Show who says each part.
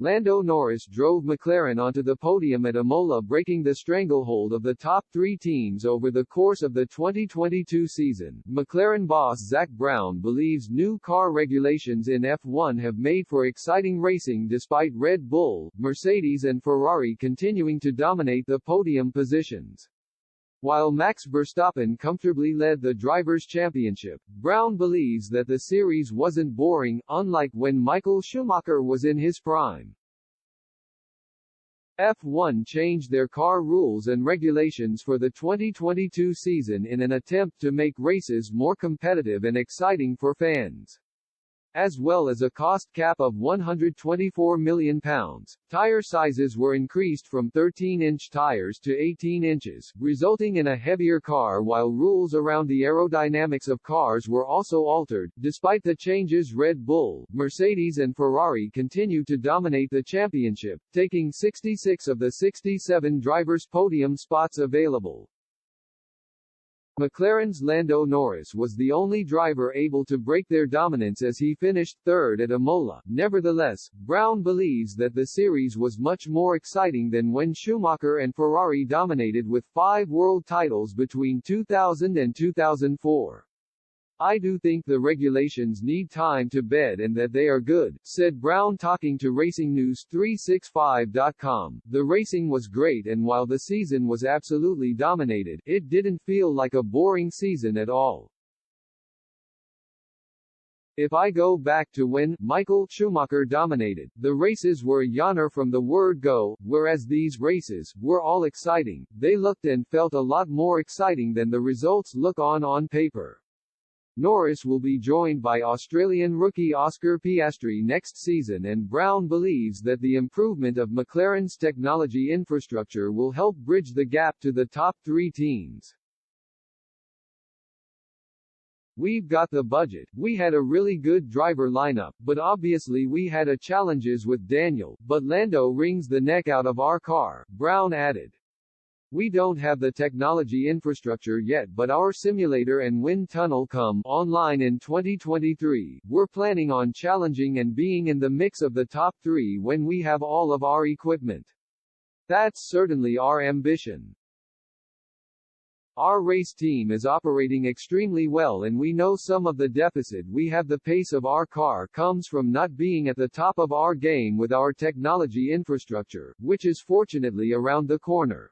Speaker 1: Lando Norris drove McLaren onto the podium at Imola, breaking the stranglehold of the top three teams over the course of the 2022 season. McLaren boss Zak Brown believes new car regulations in F1 have made for exciting racing despite Red Bull, Mercedes and Ferrari continuing to dominate the podium positions. While Max Verstappen comfortably led the Drivers' Championship, Brown believes that the series wasn't boring, unlike when Michael Schumacher was in his prime. F1 changed their car rules and regulations for the 2022 season in an attempt to make races more competitive and exciting for fans. As well as a cost cap of £124 million, tire sizes were increased from 13-inch tires to 18 inches, resulting in a heavier car, while rules around the aerodynamics of cars were also altered. Despite the changes, Red Bull, Mercedes and Ferrari continue to dominate the championship, taking 66 of the 67 drivers' podium spots available. McLaren's Lando Norris was the only driver able to break their dominance as he finished third at Imola. Nevertheless, Brown believes that the series was much more exciting than when Schumacher and Ferrari dominated with 5 world titles between 2000 and 2004. "I do think the regulations need time to bed and that they are good," said Brown, talking to RacingNews365.com. "The racing was great, and while the season was absolutely dominated, it didn't feel like a boring season at all. If I go back to when Michael Schumacher dominated, the races were a yawner from the word go, whereas these races were all exciting. They looked and felt a lot more exciting than the results look on paper." Norris will be joined by Australian rookie Oscar Piastri next season, and Brown believes that the improvement of McLaren's technology infrastructure will help bridge the gap to the top 3 teams. "We've got the budget, we had a really good driver lineup, but obviously we had a challenges with Daniel, but Lando wrings the neck out of our car," Brown added. "We don't have the technology infrastructure yet, but our simulator and wind tunnel come online in 2023. We're planning on challenging and being in the mix of the top 3 when we have all of our equipment. That's certainly our ambition. Our race team is operating extremely well, and we know some of the deficit we have. The pace of our car comes from not being at the top of our game with our technology infrastructure, which is fortunately around the corner.